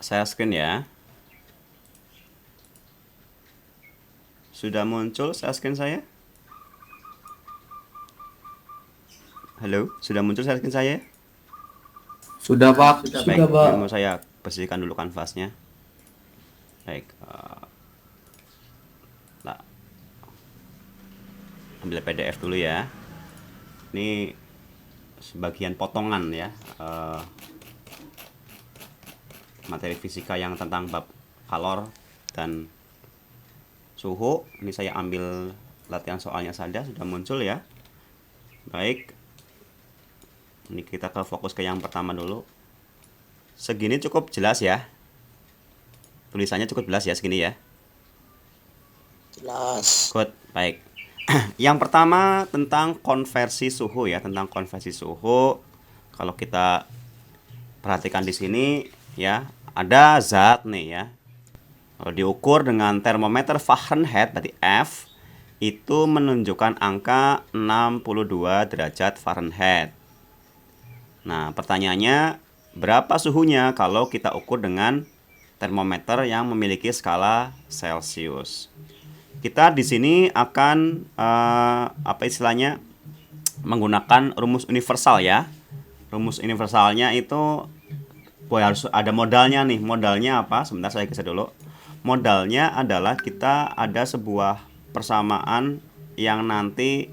saya screen ya. Sudah muncul share screen saya? Halo, sudah muncul share screen saya? Sudah, Pak. Baik, Sudah, Pak. ini mau saya bersihkan dulu kanvasnya. Baik, nah, ambil PDF dulu ya. Ini sebagian potongan ya, materi fisika yang tentang bab kalor dan suhu. Ini saya ambil latihan soalnya saja, sudah muncul ya. Baik, ini kita fokus ke yang pertama dulu. Segini cukup jelas ya, tulisannya cukup jelas ya segini ya. Jelas. Good, baik. Yang pertama tentang konversi suhu ya, tentang konversi suhu. Kalau kita perhatikan di sini ya, ada zat nih ya. Kalau diukur dengan termometer Fahrenheit berarti F itu menunjukkan angka 62 derajat Fahrenheit. Nah, pertanyaannya berapa suhunya kalau kita ukur dengan termometer yang memiliki skala Celcius? Kita di sini akan apa istilahnya menggunakan rumus universal ya. Rumus universalnya itu harus ada modalnya nih. Modalnya apa? Sebentar saya geser dulu. Modalnya adalah kita ada sebuah persamaan yang nanti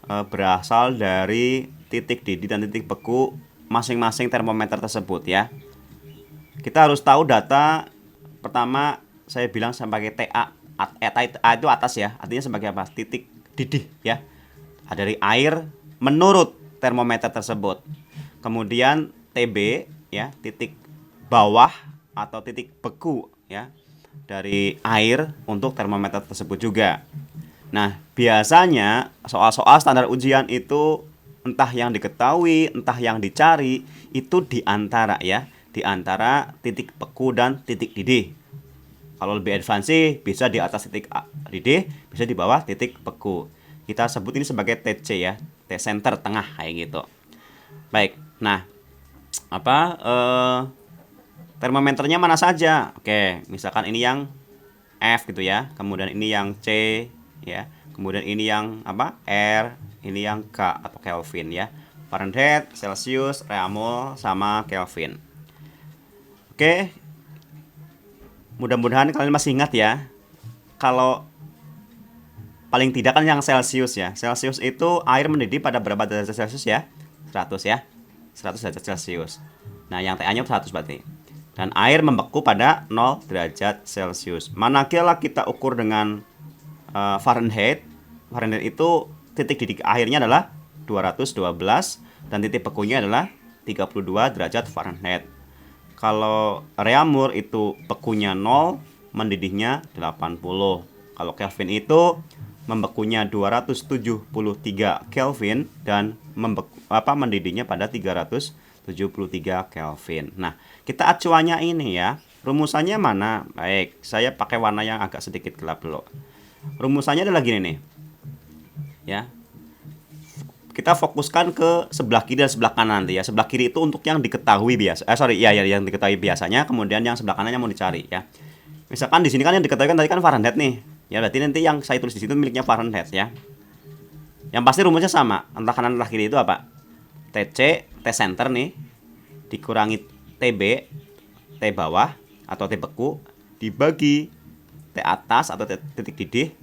berasal dari titik didih dan titik beku masing-masing termometer tersebut ya. Kita harus tahu data pertama saya bilang sebagai TA. A itu atas ya, artinya sebagai apa? Titik didih ya. Dari air menurut termometer tersebut. Kemudian TB ya, titik bawah atau titik beku ya dari air untuk termometer tersebut juga. Nah, biasanya soal-soal standar ujian itu entah yang diketahui, entah yang dicari itu di antara ya, di antara titik beku dan titik didih. Kalau lebih advance sih bisa di atas titik didih, bisa di bawah titik beku. Kita sebut ini sebagai TC ya, T center tengah kayak gitu. Baik, nah termometernya mana saja? Oke, misalkan ini yang F gitu ya, kemudian ini yang C ya, kemudian ini yang apa? R, ini yang K atau Kelvin ya. Fahrenheit, Celsius, Reaumur sama Kelvin. Oke. Mudah-mudahan kalian masih ingat ya. Kalau paling tidak kan yang Celsius ya. Celsius itu air mendidih pada berapa derajat Celsius ya? 100 ya. 100 derajat Celsius. Nah, yang TA-nya 100 berarti. Dan air membeku pada 0 derajat Celsius. Manakala kita ukur dengan Fahrenheit. Fahrenheit itu titik didih airnya adalah 212 dan titik bekunya adalah 32 derajat Fahrenheit. Kalau Reaumur itu bekunya 0, mendidihnya 80. Kalau Kelvin itu membekunya 273 Kelvin dan mendidihnya pada 373 Kelvin. Nah, kita acuannya ini ya. Rumusannya mana? Baik, saya pakai warna yang agak sedikit gelap dulu. Rumusannya adalah gini nih. Ya. Kita fokuskan ke sebelah kiri dan sebelah kanan nanti ya. Sebelah kiri itu untuk yang diketahui biasa. Yang diketahui biasanya, kemudian yang sebelah kanannya mau dicari ya. Misalkan di sini kan yang diketahui kan tadi kan Fahrenheit nih. Ya berarti nanti yang saya tulis di situ miliknya Fahrenheit ya. Yang pasti rumusnya sama, entah kanan entah kiri itu apa? TC, T center nih dikurangi TB, T bawah atau T beku dibagi T atas atau titik didih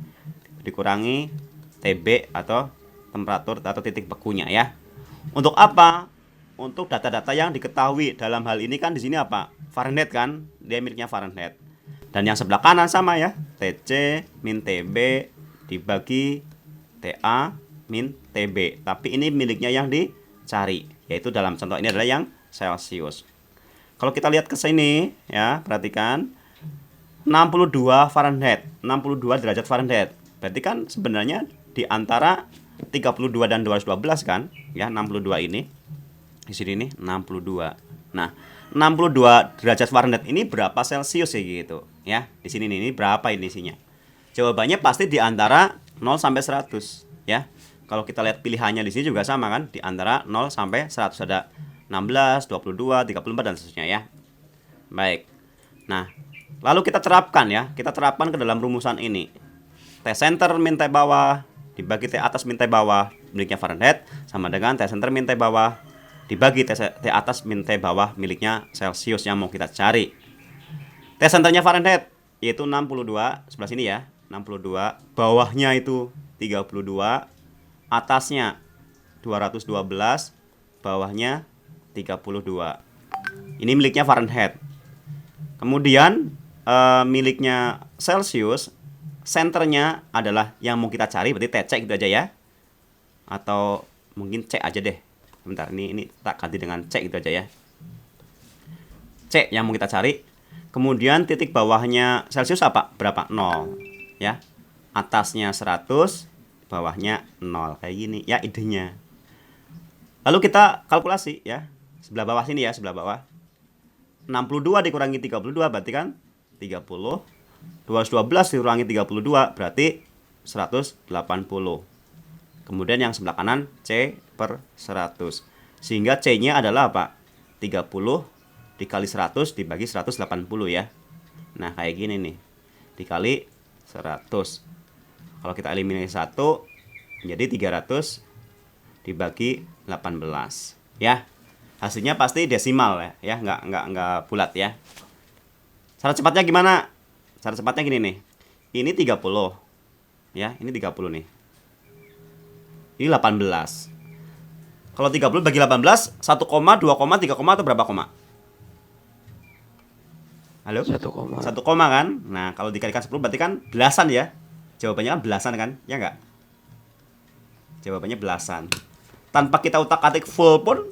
dikurangi TB atau temperatur atau titik bekunya ya. Untuk apa? Untuk data-data yang diketahui. Dalam hal ini kan di sini apa? Fahrenheit kan? Dia miliknya Fahrenheit. Dan yang sebelah kanan sama ya. TC min TB dibagi TA min TB. Tapi ini miliknya yang dicari. Yaitu dalam contoh ini adalah yang Celsius. Kalau kita lihat ke sini ya, perhatikan 62 Fahrenheit, 62 derajat Fahrenheit. Berarti kan sebenarnya di antara 32 dan 212 kan ya, 62 ini di sini nih 62. Nah, 62 derajat Fahrenheit ini berapa Celsius ya gitu ya. Di sini nih, ini berapa ini isinya? Jawabannya pasti di antara 0 sampai 100 ya. Kalau kita lihat pilihannya di sini juga sama kan, di antara 0 sampai 100 ada 16, 22, 34 dan seterusnya ya. Baik. Nah, lalu kita terapkan ya, kita terapkan ke dalam rumusan ini. T center min T bawah dibagi T atas min T bawah miliknya Fahrenheit sama dengan T center min T bawah dibagi T atas min T bawah miliknya Celsius yang mau kita cari. T centernya Fahrenheit yaitu 62, sebelah sini ya, 62, bawahnya itu 32, atasnya 212, bawahnya 32. Ini miliknya Fahrenheit. Kemudian miliknya Celsius, senternya adalah yang mau kita cari, berarti TC gitu aja ya. Atau mungkin C aja deh. Bentar, ini tak ganti dengan C gitu aja ya. C yang mau kita cari. Kemudian titik bawahnya Celsius apa? Berapa? 0 ya. Atasnya 100, bawahnya 0. Kayak gini ya idenya. Lalu kita kalkulasi ya. Sebelah bawah sini ya, sebelah bawah. 62 dikurangi 32 berarti kan 30. 212 dikurangi 32 berarti 180. Kemudian yang sebelah kanan C per 100. Sehingga C-nya adalah apa? 30 dikali 100 dibagi 180 ya. Nah, kayak gini nih. Dikali 100. Kalau kita eliminasi 1 menjadi 300 dibagi 18 ya. Hasilnya pasti desimal ya, nggak bulat ya. Cara cepatnya gimana? Cara cepatnya gini nih. Ini 30. Ya, ini 30 nih. Ini 18. Kalau 30 bagi 18, 1, 2, 3, atau berapa koma? Halo? 1 koma kan? Nah, kalau dikalikan 10 berarti kan belasan ya. Jawabannya kan belasan kan? Ya nggak? Jawabannya belasan. Tanpa kita utak-atik full pun,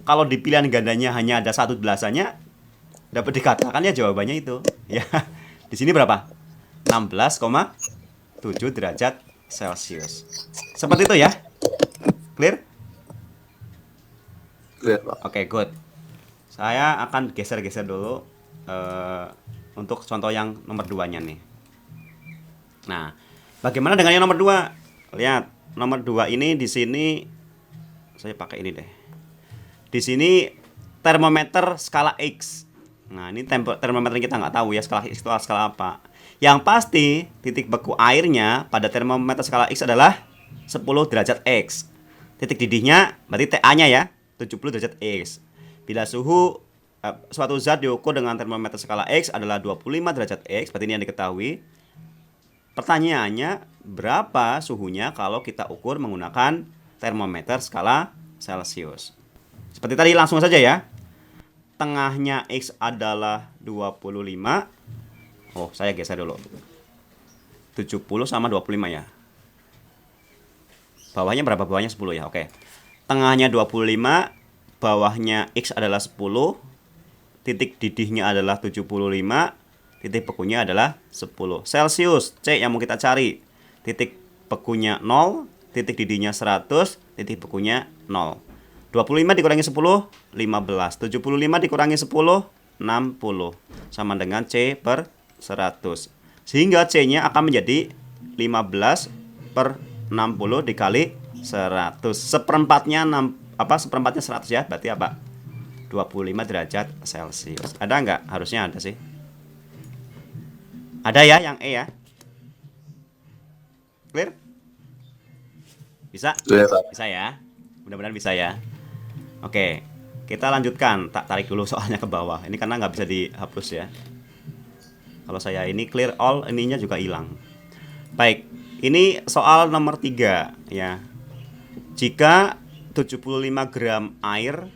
kalau di pilihan gandanya hanya ada 1 belasannya, dapat dikatakan ya jawabannya itu. Ya. Di sini berapa? 16,7 derajat Celcius. Seperti itu ya. Clear? Clear, Pak. Oke, good. Saya akan geser-geser dulu untuk contoh yang nomor 2-nya nih. Nah, bagaimana dengan yang nomor 2? Lihat, nomor 2 ini di sini saya pakai ini deh. Di sini termometer skala X. Nah, ini termometer kita nggak tahu ya skala X itu skala apa. Yang pasti titik beku airnya pada termometer skala X adalah 10 derajat X. Titik didihnya berarti TA-nya ya 70 derajat X. Bila suhu suatu zat diukur dengan termometer skala X adalah 25 derajat X, berarti ini yang diketahui. Pertanyaannya, berapa suhunya kalau kita ukur menggunakan termometer skala Celcius? Seperti tadi langsung saja ya. Tengahnya X adalah 25. Oh, saya geser dulu. 70 sama 25 ya. Bawahnya berapa? Bawahnya 10 ya. Oke. Tengahnya 25, bawahnya X adalah 10. Titik didihnya adalah 75. Titik bekunya adalah 10. Celsius, C yang mau kita cari. Titik bekunya 0, titik didihnya 100, titik bekunya 0. 25 dikurangi 10, 15. 75 dikurangi 10, 60. Sama dengan C per 100. Sehingga C-nya akan menjadi 15 per 60 dikali 100. Seperempatnya 100 ya. Berarti apa? 25 derajat Celcius. Ada nggak? Harusnya ada sih. Ada ya yang E ya. Clear? Bisa? Clear, Pak. Bisa ya. Mudah-mudahan bisa ya. Oke, kita lanjutkan. Tak tarik dulu soalnya ke bawah. Ini karena nggak bisa dihapus ya. Kalau saya ini clear all, ininya juga hilang. Baik, ini soal nomor 3 ya. Jika 75 gram air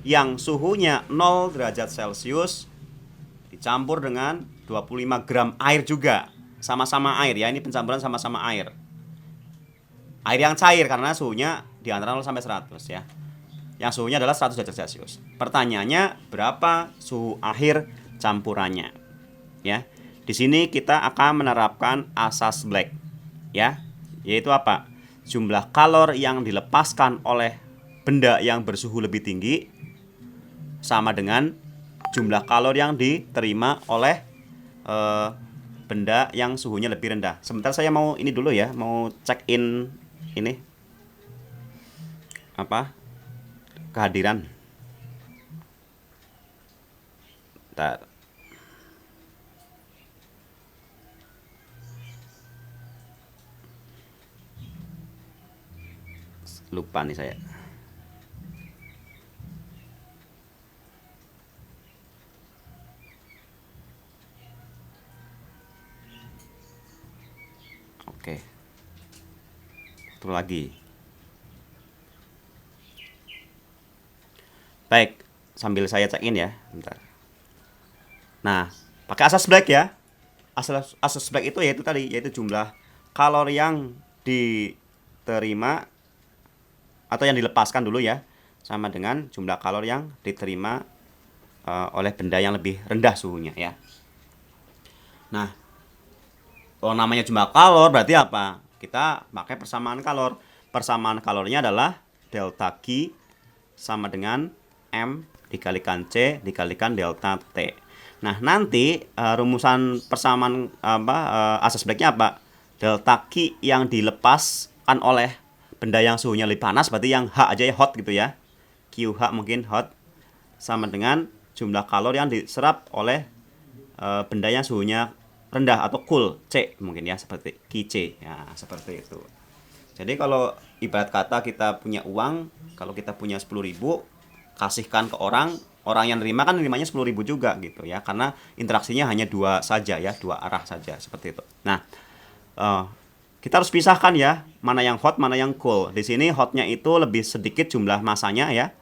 yang suhunya 0 derajat Celcius dicampur dengan 25 gram air juga. Sama-sama air ya, ini pencampuran sama-sama air. Air yang cair karena suhunya di antara 0 sampai 100 ya. Yang suhunya adalah 100 derajat Celcius. Pertanyaannya, berapa suhu akhir campurannya? Ya. Di sini kita akan menerapkan asas Black. Ya. Yaitu apa? Jumlah kalor yang dilepaskan oleh benda yang bersuhu lebih tinggi sama dengan jumlah kalor yang diterima oleh benda yang suhunya lebih rendah. Sebentar saya mau ini dulu ya, mau check in ini kehadiran. Bentar. lupa nih saya. Oke. Satu lagi. Baik, sambil saya check in ya, bentar. Nah, pakai asas black ya. Asas black itu yaitu jumlah kalori yang diterima atau yang dilepaskan dulu ya, sama dengan jumlah kalori yang diterima oleh benda yang lebih rendah suhunya ya. Nah, kalau namanya jumlah kalor berarti apa? Kita pakai persamaan kalor. Persamaan kalornya adalah delta Q sama dengan M dikalikan C dikalikan delta T. Nah, nanti rumusan persamaan asas blacknya apa? Delta Q yang dilepaskan oleh benda yang suhunya lebih panas, berarti yang H aja ya, hot gitu ya. QH mungkin hot, sama dengan jumlah kalori yang diserap oleh benda yang suhunya rendah atau cool, C mungkin ya, seperti QC ya, seperti itu. Jadi kalau ibarat kata kita punya uang, kalau kita punya 10.000, kasihkan ke orang yang nerima kan nerimanya 10.000 juga gitu ya, karena interaksinya hanya dua saja ya, dua arah saja seperti itu. Nah, kita harus pisahkan ya, mana yang hot mana yang cool. Di sini hotnya itu lebih sedikit jumlah masanya ya.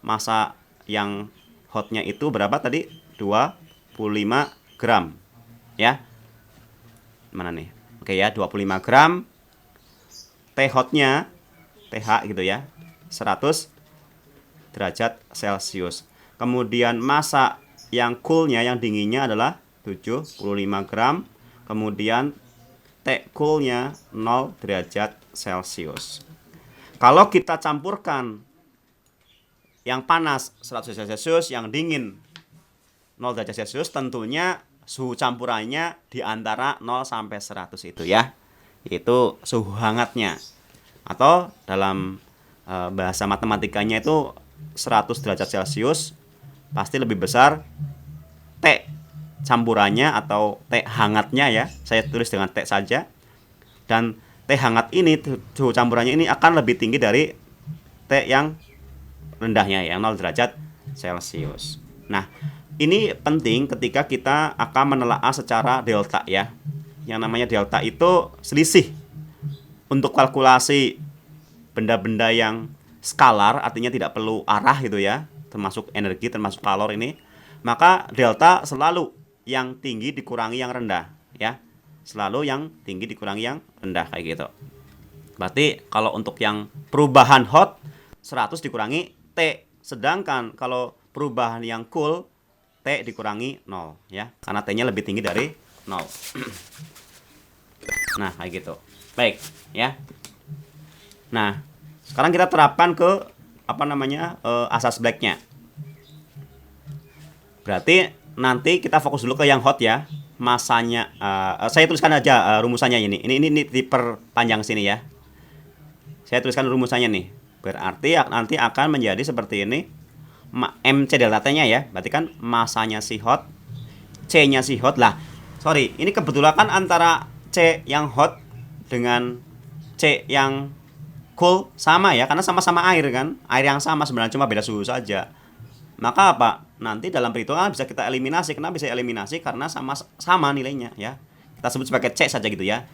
Masa yang hotnya itu berapa tadi? 25 gram ya. Mana nih? Oke ya, 25 gram. T hotnya, TH gitu ya, 100 derajat Celcius. Kemudian masa yang coolnya, yang dinginnya adalah 75 gram. Kemudian T coolnya 0 derajat Celcius. Kalau kita campurkan yang panas 100 derajat Celcius, yang dingin 0 derajat Celcius, tentunya suhu campurannya di antara 0 sampai 100 itu ya. Itu suhu hangatnya. Atau dalam bahasa matematikanya itu 100 derajat Celcius pasti lebih besar T campurannya atau T hangatnya ya. Saya tulis dengan T saja. Dan T hangat ini, suhu campurannya ini akan lebih tinggi dari T yang rendahnya yang 0 derajat Celcius. Nah, ini penting ketika kita akan menelaah secara delta ya. Yang namanya delta itu selisih untuk kalkulasi benda-benda yang skalar, artinya tidak perlu arah gitu ya, termasuk energi, termasuk kalor ini. Maka delta selalu yang tinggi dikurangi yang rendah ya. Selalu yang tinggi dikurangi yang rendah kayak gitu. Berarti kalau untuk yang perubahan hot 100 dikurangi T, sedangkan kalau perubahan yang cool T dikurangi 0 ya, karena T-nya lebih tinggi dari 0. Nah, kayak gitu. Baik, ya. Nah, sekarang kita terapkan ke asas black-nya. Berarti nanti kita fokus dulu ke yang hot ya. Masanya saya tuliskan aja rumusannya ini. Ini diperpanjang sini ya. Saya tuliskan rumusannya nih. Berarti nanti akan menjadi seperti ini. MC delta T-nya ya. Berarti kan masanya si hot, C-nya si hot. Lah, sorry, ini kebetulan kan antara C yang hot dengan C yang cool sama ya, karena sama-sama air kan. Air yang sama sebenarnya, cuma beda suhu saja. Maka apa? Nanti dalam perhitungan bisa kita eliminasi. Kenapa bisa eliminasi? Karena sama nilainya ya. Kita sebut sebagai C saja gitu ya.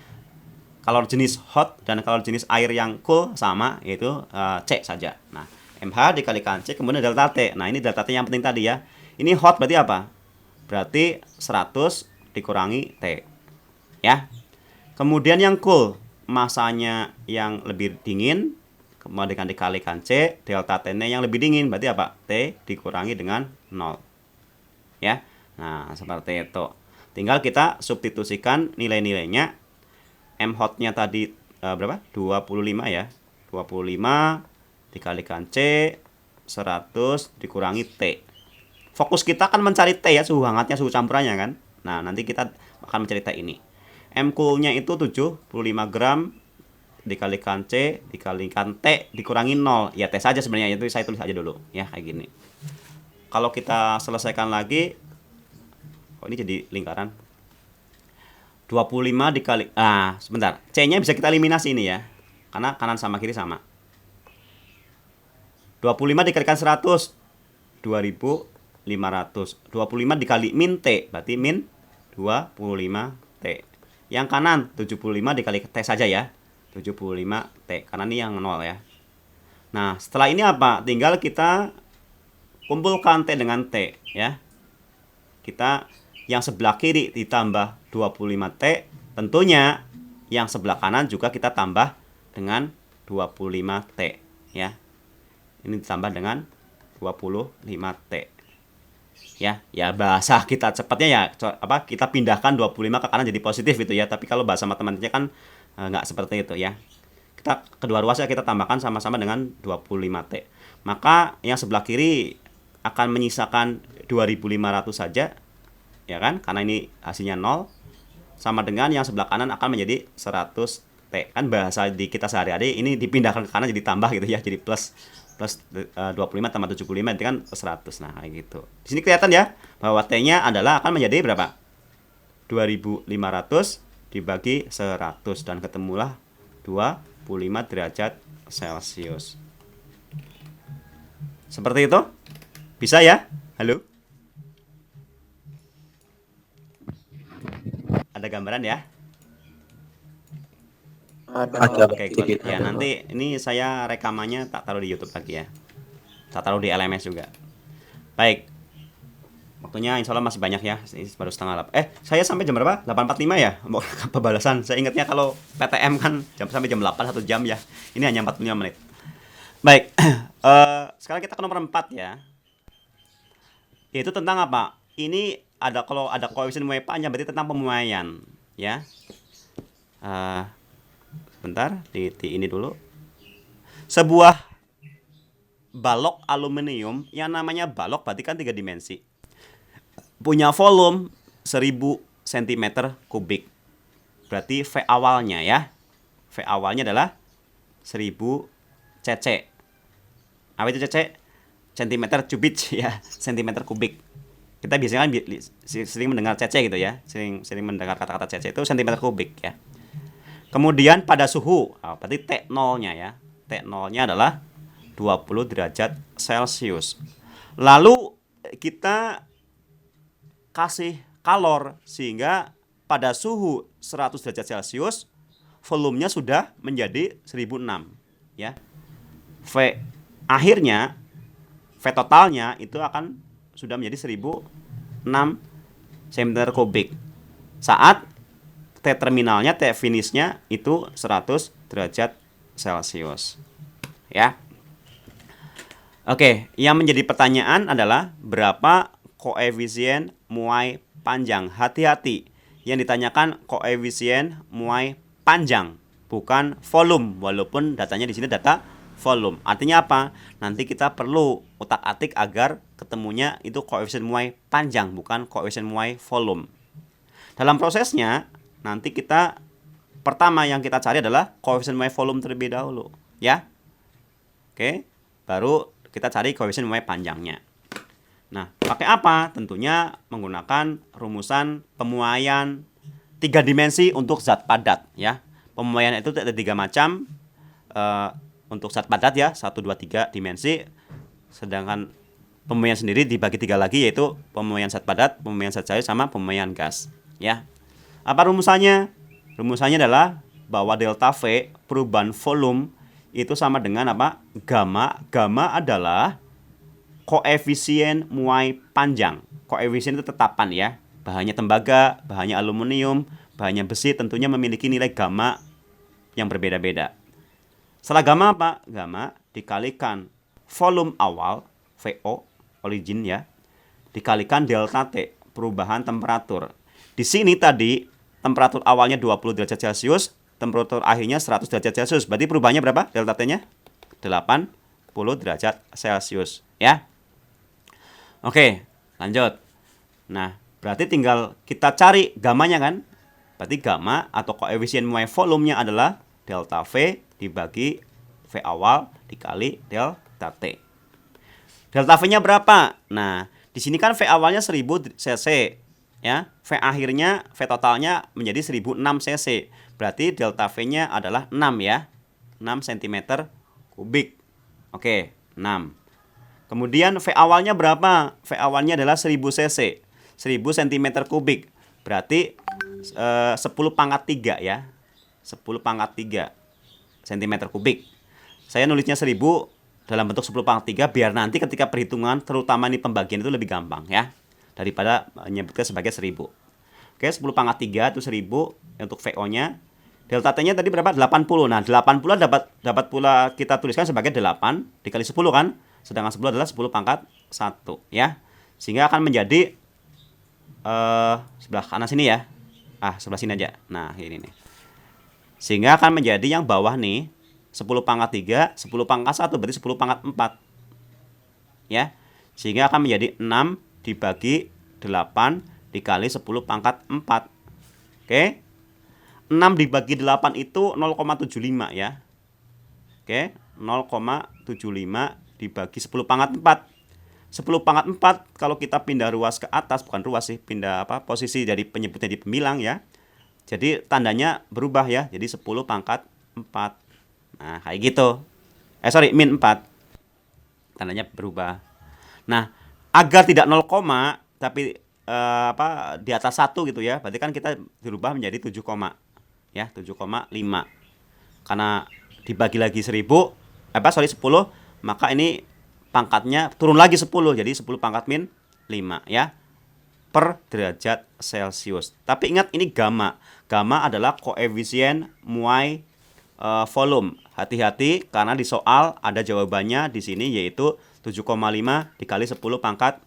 Kalau jenis hot dan kalau jenis air yang cool sama, yaitu C saja. Nah, MH dikalikan C kemudian delta T. Nah, ini delta T yang penting tadi ya. Ini hot berarti apa? Berarti 100 dikurangi T. Ya. Kemudian yang cool, masanya yang lebih dingin, kemudian dikalikan C, delta T-nya yang lebih dingin, berarti apa? T dikurangi dengan 0. Ya. Nah, seperti itu. Tinggal kita substitusikan nilai-nilainya. M hotnya tadi berapa? 25 ya. 25 dikalikan C, 100 dikurangi T. Fokus kita kan mencari T ya, suhu hangatnya, suhu campurannya kan. Nah, nanti kita akan mencari T ini. M coolnya itu 75 gram dikalikan C dikalikan T dikurangi 0. Ya T saja sebenarnya, itu saya tulis aja dulu ya, kayak gini. Kalau kita selesaikan lagi, ini jadi lingkaran. 25 dikali sebentar. C-nya bisa kita eliminasi ini ya. Karena kanan sama kiri sama. 25 dikalikan 100, 2500. 25 dikali min T, berarti min 25 T. Yang kanan 75 dikali T saja ya, 75 T, karena ini yang 0 ya. Nah, setelah ini apa? Tinggal kita kumpulkan T dengan T ya. Kita yang sebelah kiri ditambah 25T, tentunya yang sebelah kanan juga kita tambah dengan 25T ya. Ini ditambah dengan 25T. Ya bahasa kita cepatnya ya kita pindahkan 25 ke kanan jadi positif gitu ya. Tapi kalau bahasa matematiknya kan nggak seperti itu ya. Kita kedua ruasnya kita tambahkan sama-sama dengan 25T. Maka yang sebelah kiri akan menyisakan 2500 saja ya kan, karena ini hasilnya 0, sama dengan yang sebelah kanan akan menjadi 100T. Kan bahasa di kita sehari-hari ini dipindahkan ke kanan jadi tambah gitu ya, jadi plus 25 tambah 75 itu kan 100. Nah, kayak gitu. Di sini kelihatan ya bahwa T-nya adalah akan menjadi berapa? 2500 dibagi 100 dan ketemulah 25 derajat Celcius. Seperti itu? Bisa ya? Halo? Ada gambaran ya? Ada Oke, sedikit ya ada, nanti ini saya rekamannya tak taruh di YouTube lagi ya. Tak taruh di LMS juga. Baik. Waktunya insya Allah masih banyak ya. Ini baru setengah 8. Saya sampai jam berapa? 8.45 ya? Mau pembalasan. Saya ingatnya kalau PTM kan sampai jam 8 1 jam ya. Ini hanya 45 menit. Baik. Sekarang kita ke nomor 4 ya. Yaitu tentang apa? Ini kalau ada koefisien muai panjang berarti tentang pemuaian ya. Bentar, di ini dulu. Sebuah balok aluminium yang namanya balok berarti kan 3 dimensi. Punya volume 1000 cm kubik. Berarti V awalnya ya. V awalnya adalah 1000 cc. Apa itu cc? Centimeter kubik ya, centimeter kubik. Kita biasanya kan sering mendengar cc gitu ya. Sering mendengar kata-kata cc itu centimeter kubik ya. Kemudian pada suhu, berarti T0-nya ya. T0-nya adalah 20 derajat Celcius. Lalu kita kasih kalor sehingga pada suhu 100 derajat Celcius volumenya sudah menjadi 1006 ya. V akhirnya, V totalnya itu akan sudah menjadi 1006 cm kubik. Saat T terminalnya, T finishnya itu 100 derajat Celcius. Ya. Oke, yang menjadi pertanyaan adalah berapa koefisien muai panjang? Hati-hati, yang ditanyakan koefisien muai panjang, bukan volume, walaupun datanya di sini data volume. Artinya apa? Nanti kita perlu utak-atik agar ketemunya itu koefisien muai panjang, bukan koefisien muai volume. Dalam prosesnya nanti kita pertama yang kita cari adalah koefisien muai volume terlebih dahulu, ya. Oke, baru kita cari koefisien muai panjangnya. Nah, pakai apa? Tentunya menggunakan rumusan pemuaian 3 dimensi untuk zat padat, ya. Pemuaian itu ada 3 macam untuk zat padat ya, 1, 2, 3 dimensi. Sedangkan pemuaian sendiri dibagi 3 lagi, yaitu pemuaian zat padat, pemuaian zat cair, sama pemuaian gas, ya. Apa rumusannya? Rumusannya adalah bahwa delta V perubahan volume itu sama dengan apa? Gamma. Gamma adalah koefisien muai panjang. Koefisien itu tetapan ya. Bahannya tembaga, bahannya aluminium, bahannya besi tentunya memiliki nilai gamma yang berbeda-beda. Setelah gamma apa? Gamma dikalikan volume awal, VO, origin ya, dikalikan delta T, perubahan temperatur. Di sini tadi temperatur awalnya 20 derajat Celcius, temperatur akhirnya 100 derajat Celcius. Berarti perubahannya berapa? Delta T-nya 80 derajat Celcius, ya. Oke, lanjut. Nah, berarti tinggal kita cari gamanya kan? Berarti gamma atau koefisien muai volumenya adalah delta V dibagi V awal dikali delta T. Delta V-nya berapa? Nah, di sini kan V awalnya 1000 cc. Ya, V akhirnya, V totalnya menjadi 1006 cc. Berarti delta V-nya adalah 6 ya. 6 cm kubik. Oke, 6. Kemudian V awalnya berapa? V awalnya adalah 1000 cc, 1000 cm kubik. Berarti 10 pangkat 3 ya. 10 pangkat 3 cm kubik. Saya nulisnya 1000 dalam bentuk 10 pangkat 3 biar nanti ketika perhitungan, terutama ini pembagian itu lebih gampang ya, daripada menyebutkan sebagai 1000. Oke, 10 pangkat 3 itu 1000 untuk VO-nya. Delta T-nya tadi berapa? 80. Nah, 80 dapat pula kita tuliskan sebagai 8 dikali 10 kan? Sedangkan 10 adalah 10 pangkat 1 ya. Sehingga akan menjadi sebelah kanan sini ya. Sebelah sini aja. Nah, ini nih. Sehingga akan menjadi yang bawah nih 10 pangkat 3, 10 pangkat 1 berarti 10 pangkat 4. Ya. Sehingga akan menjadi 6 dibagi 8 dikali 10 pangkat 4. Oke. 6 dibagi 8 itu 0,75 ya. Oke, 0,75 dibagi 10 pangkat 4. 10 pangkat 4 kalau kita pindah ruas ke atas, bukan ruas sih, pindah posisi dari penyebutnya di pemilang ya. Jadi tandanya berubah ya, jadi 10 pangkat 4. Nah, kayak gitu. Min 4. Tandanya berubah. Nah, agar tidak 0, tapi di atas 1 gitu ya. Berarti kan kita dirubah menjadi 7, ya, 7,5. Karena dibagi lagi 1000, 10, maka ini pangkatnya turun lagi 10, jadi 10 pangkat min 5 ya, per derajat Celcius. Tapi ingat ini gamma. Gamma adalah koefisien muai volume. Hati-hati karena di soal ada jawabannya di sini yaitu 7,5 dikali 10 pangkat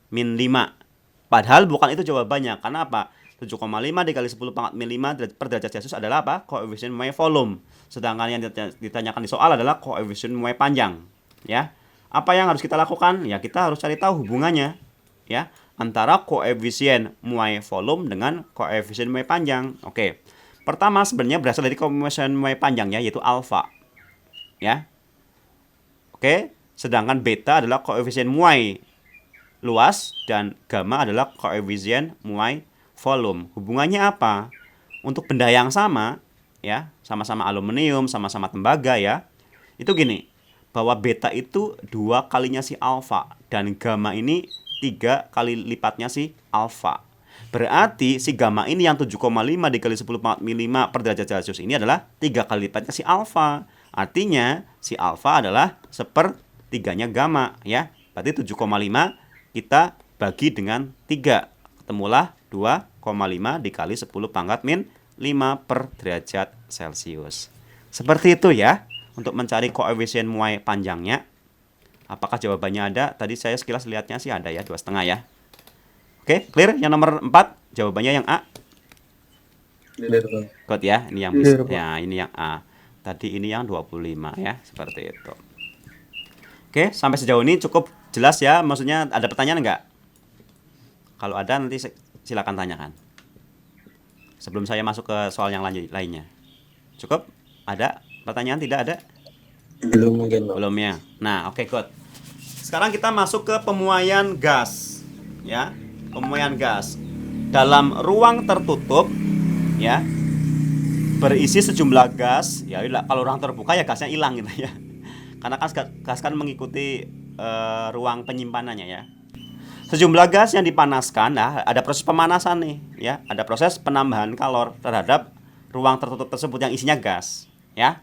min 5. Padahal bukan itu jawabannya. Karena apa? 7,5 dikali 10 pangkat min 5 per derajat Celcius adalah apa? Koefisien muai volume. Sedangkan yang ditanyakan di soal adalah koefisien muai panjang. Ya. Apa yang harus kita lakukan? Ya, kita harus cari tahu hubungannya ya antara koefisien muai volume dengan koefisien muai panjang. Oke. Pertama sebenarnya berasal dari koefisien muai panjangnya yaitu alfa. Ya. Oke, sedangkan beta adalah koefisien muai luas dan gamma adalah koefisien muai volume. Hubungannya apa? Untuk benda yang sama, ya, sama-sama aluminium, sama-sama tembaga ya. Itu gini, bahwa beta itu 2 kalinya si alfa dan gamma ini 3 kali lipatnya si alfa. Berarti si gamma ini yang 7,5 dikali 10 pangkat min 5 per derajat Celcius ini adalah 3 kali lipatnya si alfa. Artinya si alfa adalah 1/3-nya gamma ya. Berarti 7,5 kita bagi dengan 3. Ketemulah 2,5 dikali 10 pangkat min 5 per derajat Celcius. Seperti itu ya untuk mencari koefisien muai panjangnya. Apakah jawabannya ada? Tadi saya sekilas lihatnya sih ada ya, 2,5 ya. Oke, clear? Yang nomor 4 jawabannya yang A. Good ya, ini yang bisa. Ya, ini yang A. Tadi ini yang 25 ya, seperti itu. Oke, sampai sejauh ini cukup jelas ya. Maksudnya ada pertanyaan enggak? Kalau ada nanti silakan tanyakan. Sebelum saya masuk ke soal yang lainnya. Cukup? Ada pertanyaan? Tidak ada? Belum mungkin, Bang. Belum ya. Nah, oke, good. Sekarang kita masuk ke pemuaian gas. Ya, pemuaian gas. Dalam ruang tertutup ya, berisi sejumlah gas. Ya, kalau ruang terbuka ya gasnya hilang gitu ya. Karena kan gas kan mengikuti ruang penyimpanannya ya. Sejumlah gas yang dipanaskan, nah ada proses pemanasan nih, ya, ada proses penambahan kalor terhadap ruang tertutup tersebut yang isinya gas, ya,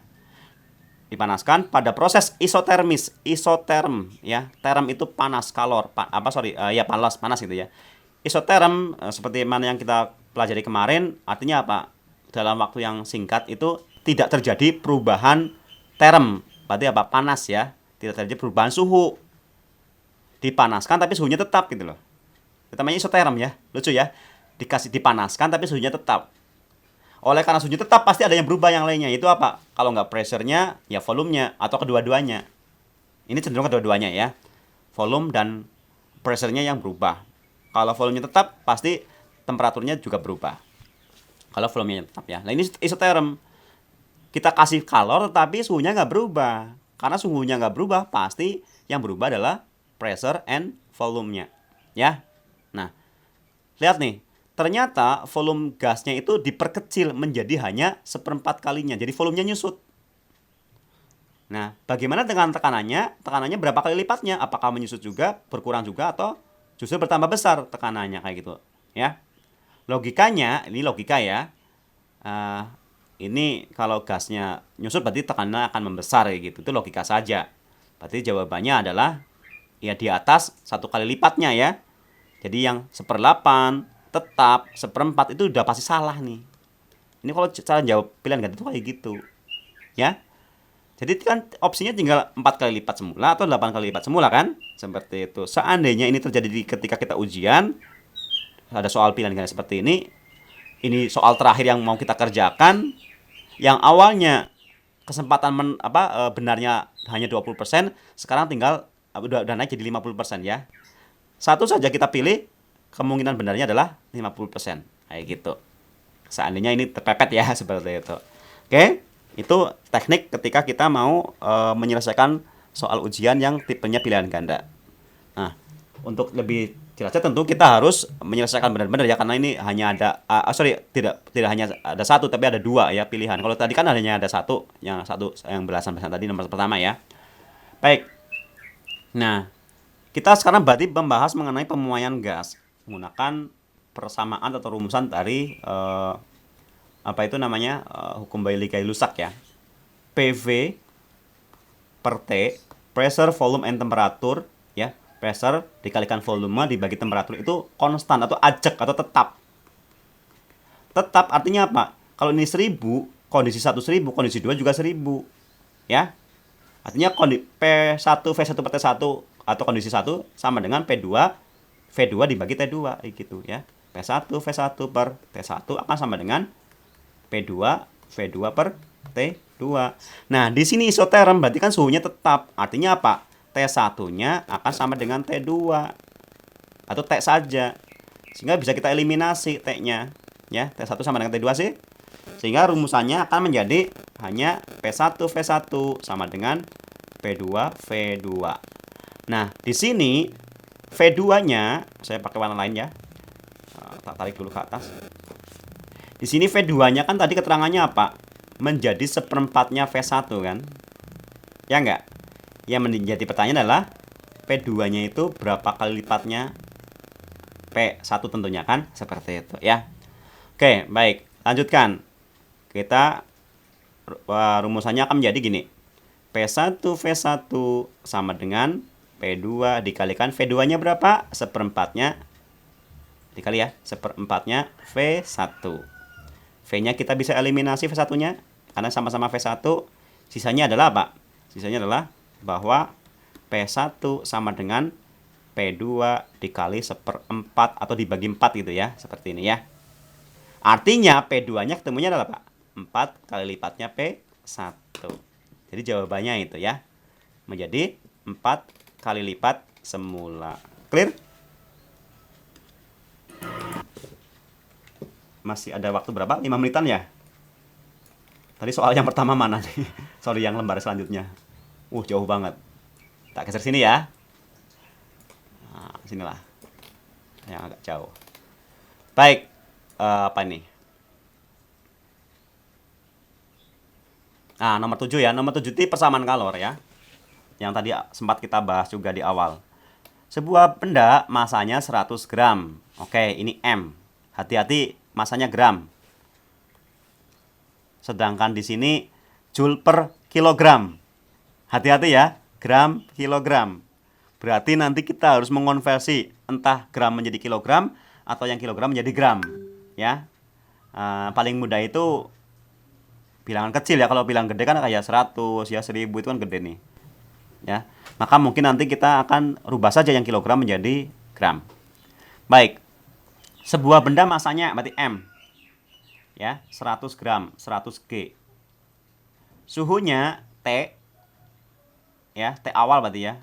dipanaskan pada proses isotermis, isoterm, ya, term itu panas, kalor, panas gitu ya. Isoterm seperti mana yang kita pelajari kemarin, artinya apa? Dalam waktu yang singkat itu tidak terjadi perubahan term, berarti apa? Panas ya, tidak terjadi perubahan suhu. Dipanaskan tapi suhunya tetap gitu loh. Itu namanya isoterm ya. Lucu ya. Dikasih dipanaskan tapi suhunya tetap. Oleh karena suhunya tetap pasti ada yang berubah yang lainnya. Itu apa? Kalau nggak pressure-nya ya volumenya atau kedua-duanya. Ini cenderung kedua-duanya ya. Volume dan pressure-nya yang berubah. Kalau volumenya tetap pasti temperaturnya juga berubah. Kalau volumenya tetap ya. Nah ini isoterm. Kita kasih kalor tetapi suhunya nggak berubah. Karena suhunya nggak berubah pasti yang berubah adalah pressure and volume-nya ya. Nah, lihat nih, ternyata volume gasnya itu diperkecil menjadi hanya 1/4 kalinya. Jadi volumenya nyusut. Nah, bagaimana dengan tekanannya? Tekanannya berapa kali lipatnya? Apakah menyusut juga, berkurang juga, atau justru bertambah besar tekanannya kayak gitu? Ya, logikanya ini logika ya. Eh, ini kalau gasnya nyusut berarti tekanannya akan membesar kayak gitu. Itu logika saja. Berarti jawabannya adalah ya di atas 1 kali lipatnya ya. Jadi yang 1/8 tetap 1/4 itu udah pasti salah nih. Ini kalau cara jawab pilihan ganda itu kayak gitu. Ya. Jadi kan opsinya tinggal 4 kali lipat semula atau 8 kali lipat semula kan? Seperti itu. Seandainya ini terjadi ketika kita ujian, ada soal pilihan ganda seperti ini soal terakhir yang mau kita kerjakan, yang awalnya kesempatan benarnya hanya 20%, sekarang tinggal udah naik jadi 50% ya. Satu saja kita pilih, kemungkinan benarnya adalah 50%. Kayak gitu. Seandainya ini terpepet ya seperti itu. Oke, itu teknik ketika kita mau menyelesaikan soal ujian yang tipenya pilihan ganda. Nah, untuk lebih jelasnya tentu kita harus menyelesaikan benar-benar ya, karena ini hanya ada tidak hanya ada satu tapi ada dua ya pilihan. Kalau tadi kan hanya ada satu yang belasan-belasan tadi nomor pertama ya. Baik. Nah, kita sekarang berarti membahas mengenai pemuaian gas menggunakan persamaan atau rumusan dari apa itu namanya hukum Bailey-Lusak ya. PV per T, pressure, volume, and temperature ya. Pressure dikalikan volume dibagi temperatur itu konstan atau ajak atau tetap. Tetap artinya apa? Kalau ini 1000, kondisi 1 1000, kondisi 2 juga 1000. Ya. Artinya P1 V1 per T1 atau kondisi 1 sama dengan P2 V2 dibagi T2 gitu ya. P1 V1 per T1 akan sama dengan P2 V2 per T2. Nah, di sini isoterm berarti kan suhunya tetap. Artinya apa? T1-nya akan sama dengan T2 atau T saja. Sehingga bisa kita eliminasi T-nya ya. T1 sama dengan T2 sih. Sehingga rumusannya akan menjadi hanya P1 V1 sama dengan P2 V2. Nah, di sini V2-nya saya pakai warna lain ya. Tak tarik dulu ke atas. Di sini V2-nya kan tadi keterangannya apa? Menjadi 1/4-nya V1 kan? Ya enggak? Yang menjadi pertanyaan adalah P2-nya itu berapa kali lipatnya P1 tentunya kan? Seperti itu ya. Oke, baik. Lanjutkan. Kita rumusannya akan menjadi gini. P1 V1 sama dengan P2 dikalikan V2-nya berapa? 1/4-nya dikali ya, 1/4-nya V1. V-nya kita bisa eliminasi V1-nya karena sama-sama V1. Sisanya adalah apa? Sisanya adalah bahwa P1 sama dengan P2 dikali 1/4 atau dibagi 4 gitu ya, seperti ini ya. Artinya P2-nya ketemunya adalah apa? 4 kali lipatnya P1. Jadi jawabannya itu ya. Menjadi 4 kali lipat semula. Clear? Masih ada waktu berapa? 5 menitan ya? Tadi soal yang pertama mana nih? Sorry, yang lembar selanjutnya. Jauh banget. Tak geser sini ya. Nah, sinilah. Yang agak jauh. Baik. Apa ini? Nah, nomor 7 ya. Nomor 7 itu persamaan kalor ya. Yang tadi sempat kita bahas juga di awal. Sebuah benda masanya 100 gram. Oke, ini M. Hati-hati masanya gram. Sedangkan di sini joule per kilogram. Hati-hati ya, gram, kilogram. Berarti nanti kita harus mengonversi entah gram menjadi kilogram atau yang kilogram menjadi gram. Ya, paling mudah itu bilangan kecil ya. Kalau bilang gede kan kayak 100 ya, 1000 itu kan gede nih. Ya, maka mungkin nanti kita akan rubah saja yang kilogram menjadi gram. Baik, sebuah benda masanya berarti M. Ya, 100 gram, 100 G. Suhunya T. Ya, T awal berarti ya.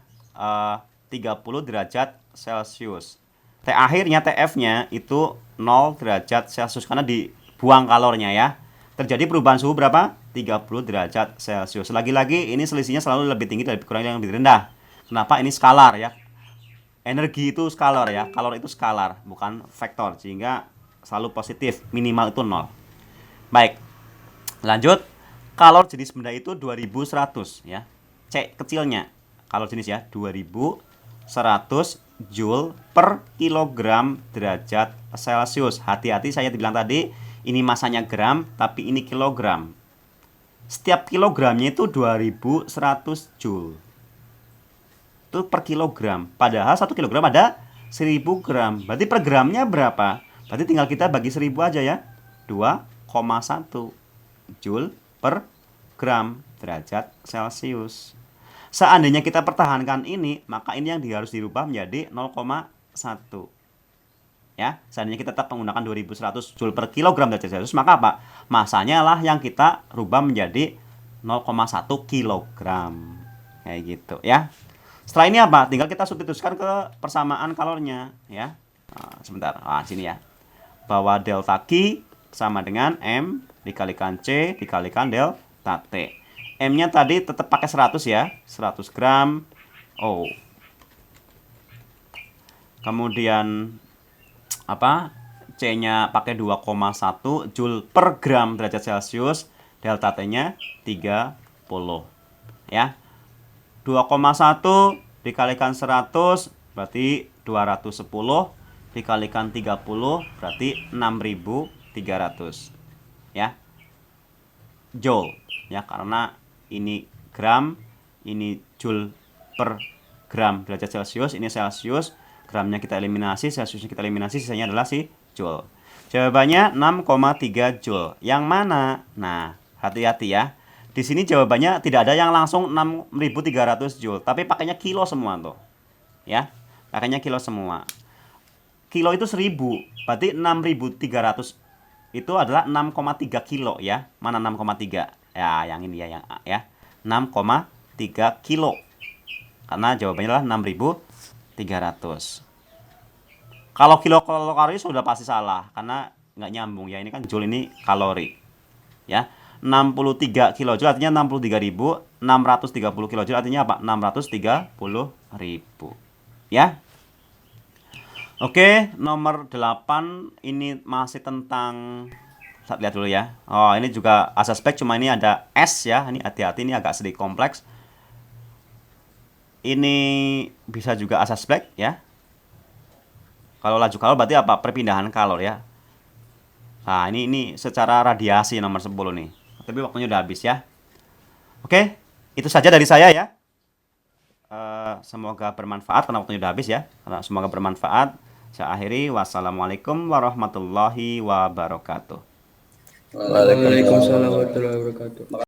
30 derajat Celcius. T akhirnya TF-nya itu 0 derajat Celcius karena dibuang kalornya ya. Terjadi perubahan suhu berapa? 30 derajat Celcius. Lagi-lagi ini selisihnya selalu lebih tinggi dari kurang yang lebih rendah. Kenapa? Ini skalar ya. Energi itu skalar ya. Kalor itu skalar, bukan vektor. Sehingga selalu positif, minimal itu 0. Baik. Lanjut. Kalor jenis benda itu 2100 ya. C kecilnya. Kalau jenis ya 2100 Joule per kilogram derajat Celcius. Hati-hati, saya bilang tadi ini masanya gram, tapi ini kilogram. Setiap kilogramnya itu 2100 Joule. Itu per kilogram. Padahal 1 kilogram ada 1000 gram. Berarti per gramnya berapa? Berarti tinggal kita bagi 1000 aja ya. 2,1 Joule per gram derajat Celcius. Seandainya kita pertahankan ini, maka ini yang harus dirubah menjadi 0,1. Ya, seandainya kita tetap menggunakan 2100 Joule per kilogram derajat Celcius, maka apa? Masanya lah yang kita rubah menjadi 0,1 kilogram. Kayak gitu ya. Setelah ini apa? Tinggal kita substitusikan ke persamaan kalornya ya. Nah, sebentar. Sini ya. Bahwa delta Q sama dengan M dikalikan C dikalikan delta T. M-nya tadi tetap pakai 100 ya. 100 gram. Kemudian apa? C-nya pakai 2,1 Joule per gram derajat Celcius. Delta T-nya 30 ya. 2,1 dikalikan 100 berarti 210 dikalikan 30 berarti 6300 ya. Joule ya, karena ini gram, ini Joule per gram derajat Celcius, ini Celcius, gramnya kita eliminasi, Celciusnya kita eliminasi, sisanya adalah si Joule. Jawabannya 6,3 Joule. Yang mana? Nah, hati-hati ya. Di sini jawabannya tidak ada yang langsung 6300 Joule, tapi pakainya kilo semua tuh. Ya, pakainya kilo semua. Kilo itu 1000, berarti 6300 itu adalah 6,3 kilo ya. Mana 6,3? Ya, yang ini ya, yang A ya. 6,3 kilo. Karena jawabannya adalah 6300. Kalau kilokalori sudah pasti salah karena nggak nyambung ya. Ini kan Joule, ini kalori. Ya. 63 kilojoule artinya 63.630 kilojoule artinya apa? 630.000. Ya. Oke, nomor 8 ini masih tentang, saya lihat dulu ya. Ini juga aspek, cuma ini ada S ya. Ini hati-hati, ini agak sedikit kompleks. Ini bisa juga aspek ya. Kalau laju kalor berarti apa? Perpindahan kalor ya. Nah, ini secara radiasi nomor 10 nih. Tapi waktunya udah habis ya. Oke, itu saja dari saya ya. Semoga bermanfaat karena waktunya udah habis ya. Semoga bermanfaat. Saya akhiri. Wassalamualaikum warahmatullahi wabarakatuh. Waalaikumsalam warahmatullahi wabarakatuh.